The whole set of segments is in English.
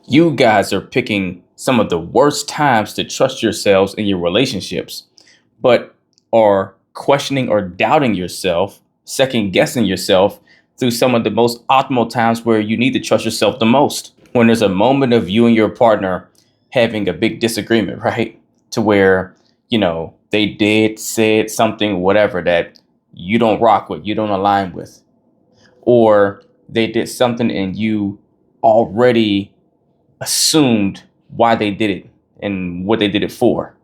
You guys are picking some of the worst times to trust yourselves in your relationships, but are questioning or doubting yourself, second guessing yourself through some of the most optimal times where you need to trust yourself the most. When there's a moment of you and your partner having a big disagreement, right? To where, they did, said something, whatever that you don't rock with, you don't align with, or they did something and you already assumed why they did it and what they did it for.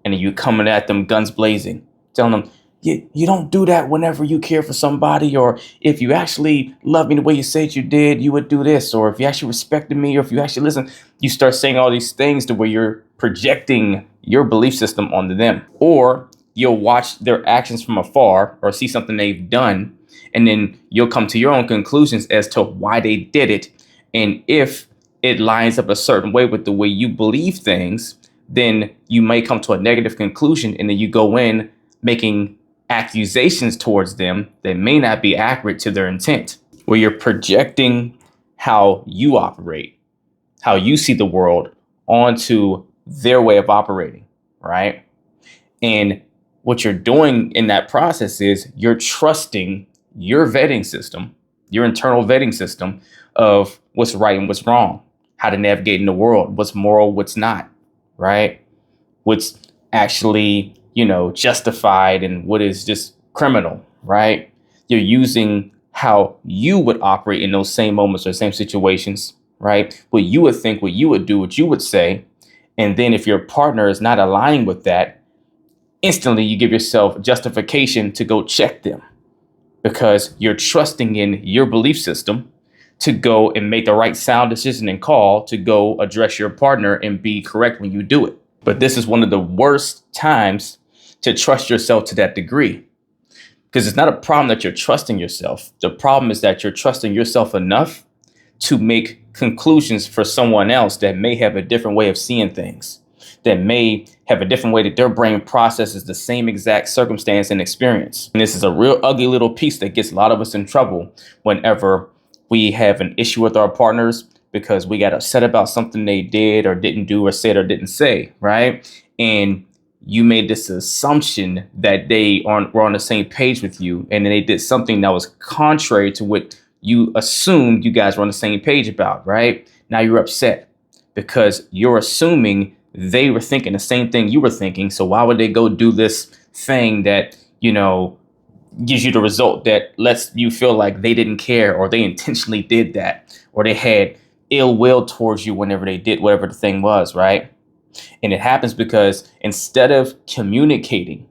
And then you coming at them guns blazing, telling them, you don't do that whenever you care for somebody, or if you actually love me the way you said you did, you would do this, or if you actually respected me, or if you actually listen. You start saying all these things to where you're projecting your belief system onto them. Or you'll watch their actions from afar or see something they've done, and then you'll come to your own conclusions as to why they did it. And if it lines up a certain way with the way you believe things, then you may come to a negative conclusion, and then you go in making accusations towards them that may not be accurate to their intent, where you're projecting how you operate, how you see the world onto their way of operating, right? And what you're doing in that process is you're trusting your vetting system, your internal vetting system of what's right and what's wrong, how to navigate in the world, what's moral, what's not, right? What's actually, justified and what is just criminal, right? You're using how you would operate in those same moments or same situations, right? What you would think, what you would do, what you would say. And then if your partner is not aligning with that, instantly you give yourself justification to go check them because you're trusting in your belief system to go and make the right sound decision and call to go address your partner and be correct when you do it. But this is one of the worst times to trust yourself to that degree, because it's not a problem that you're trusting yourself. The problem is that you're trusting yourself enough to make conclusions for someone else that may have a different way of seeing things, that may have a different way that their brain processes the same exact circumstance and experience. And this is a real ugly little piece that gets a lot of us in trouble whenever we have an issue with our partners because we got upset about something they did or didn't do or said or didn't say, right? And you made this assumption that they were on the same page with you, and then they did something that was contrary to what you assumed you guys were on the same page about, right? Now you're upset because you're assuming they were thinking the same thing you were thinking. So why would they go do this thing that, gives you the result that lets you feel like they didn't care or they intentionally did that or they had ill will towards you whenever they did whatever the thing was, right? And it happens because instead of communicating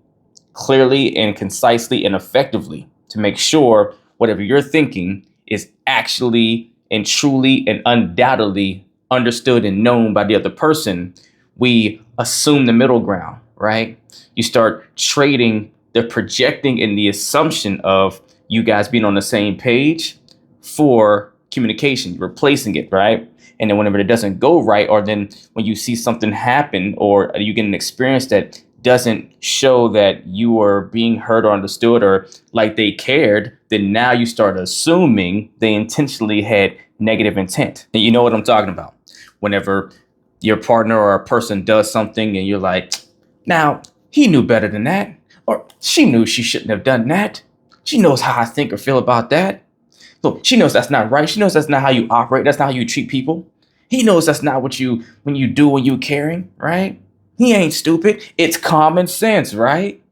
clearly and concisely and effectively to make sure whatever you're thinking is actually and truly and undoubtedly understood and known by the other person, we assume the middle ground, right? You start trading the projecting and the assumption of you guys being on the same page for communication, replacing it, right? And then whenever it doesn't go right, or then when you see something happen or you get an experience that doesn't show that you are being heard or understood or like they cared, then now you start assuming they intentionally had negative intent. And you know what I'm talking about. Whenever your partner or a person does something and you're like, now he knew better than that, or she knew she shouldn't have done that. She knows how I think or feel about that. Look, she knows that's not right. She knows that's not how you operate. That's not how you treat people. He knows that's not what when you do when you caring, right? He ain't stupid. It's common sense, right?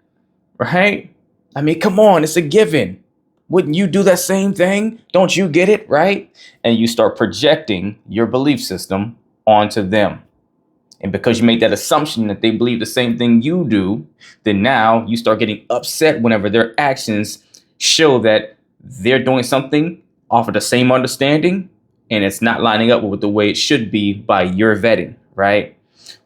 Right? I mean, come on, it's a given. Wouldn't you do that same thing? Don't you get it, right? And you start projecting your belief system onto them. And because you make that assumption that they believe the same thing you do, then now you start getting upset whenever their actions show that they're doing something off of the same understanding and it's not lining up with the way it should be by your vetting, right?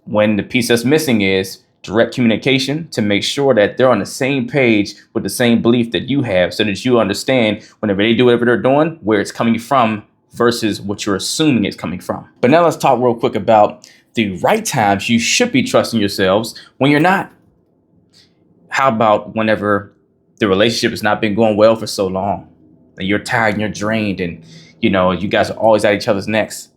When the piece that's missing is direct communication to make sure that they're on the same page with the same belief that you have so that you understand whenever they do whatever they're doing, where it's coming from versus what you're assuming it's coming from. But now let's talk real quick about the right times you should be trusting yourselves when you're not. How about whenever the relationship has not been going well for so long and you're tired and you're drained and you guys are always at each other's necks,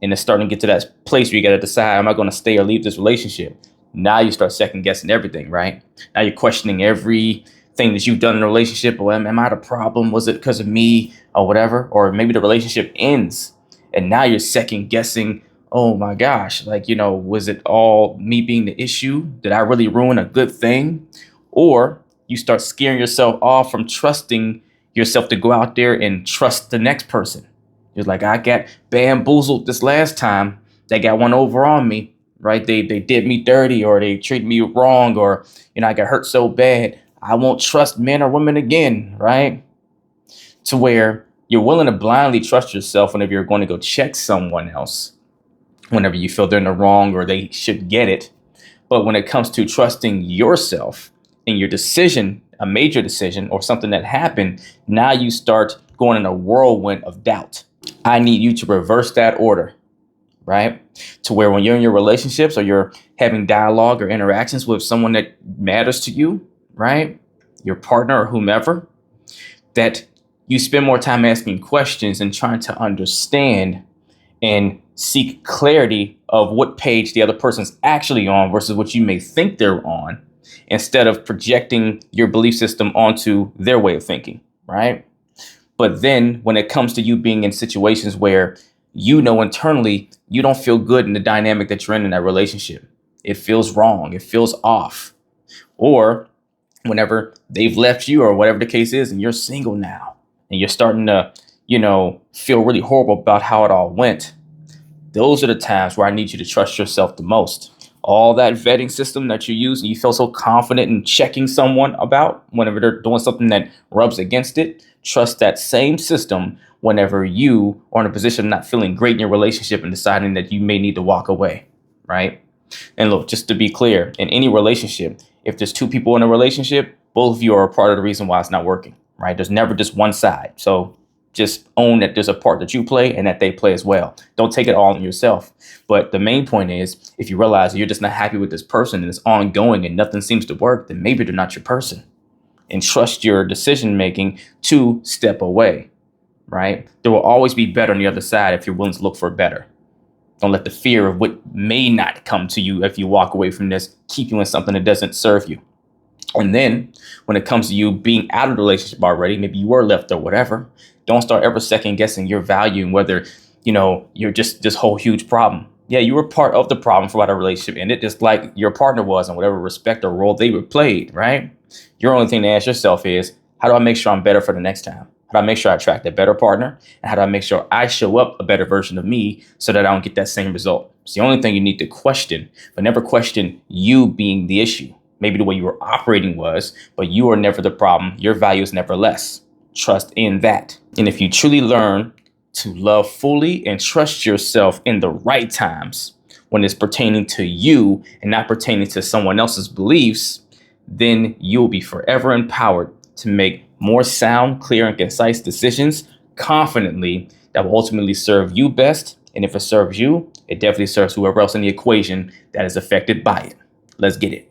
and it's starting to get to that place where you got to decide, am I going to stay or leave this relationship? Now you start second guessing everything, right? Now you're questioning everything that you've done in a relationship. Well, am I the problem? Was it because of me or whatever? Or maybe the relationship ends and now you're second guessing, oh my gosh, like, was it all me being the issue? Did I really ruin a good thing? Or you start scaring yourself off from trusting yourself to go out there and trust the next person. You're like, I got bamboozled this last time. They got one over on me, right? They did me dirty, or they treated me wrong, or I got hurt so bad. I won't trust men or women again, right? To where you're willing to blindly trust yourself whenever you're going to go check someone else, whenever you feel they're in the wrong or they should get it. But when it comes to trusting yourself in your decision, a major decision or something that happened, now you start going in a whirlwind of doubt. I need you to reverse that order, right? To where when you're in your relationships or you're having dialogue or interactions with someone that matters to you, right? Your partner or whomever, that you spend more time asking questions and trying to understand and seek clarity of what page the other person's actually on versus what you may think they're on, instead of projecting your belief system onto their way of thinking, right? But then when it comes to you being in situations where internally you don't feel good in the dynamic that you're in that relationship, it feels wrong, it feels off. Or whenever they've left you or whatever the case is, and you're single now and you're starting to, feel really horrible about how it all went. Those are the times where I need you to trust yourself the most. All that vetting system that you use and you feel so confident in checking someone about whenever they're doing something that rubs against it, trust that same system whenever you are in a position of not feeling great in your relationship and deciding that you may need to walk away, right? And look, just to be clear, in any relationship, if there's two people in a relationship, both of you are a part of the reason why it's not working, right? There's never just one side. So just own that there's a part that you play and that they play as well. Don't take it all on yourself. But the main point is, if you realize you're just not happy with this person and it's ongoing and nothing seems to work, then maybe they're not your person. And trust your decision making to step away, right? There will always be better on the other side if you're willing to look for better. Don't let the fear of what may not come to you if you walk away from this keep you in something that doesn't serve you. And then when it comes to you being out of the relationship already, maybe you were left or whatever, don't start ever second guessing your value and whether, you're just this whole huge problem. Yeah, you were part of the problem for why the relationship ended, just like your partner was in whatever respect or role they were played, right? Your only thing to ask yourself is, how do I make sure I'm better for the next time? How do I make sure I attract a better partner? And how do I make sure I show up a better version of me so that I don't get that same result? It's the only thing you need to question, but never question you being the issue. Maybe the way you were operating was, but you are never the problem. Your value is never less. Trust in that. And if you truly learn to love fully and trust yourself in the right times, when it's pertaining to you and not pertaining to someone else's beliefs, then you'll be forever empowered to make more sound, clear, and concise decisions confidently that will ultimately serve you best. And if it serves you, it definitely serves whoever else in the equation that is affected by it. Let's get it.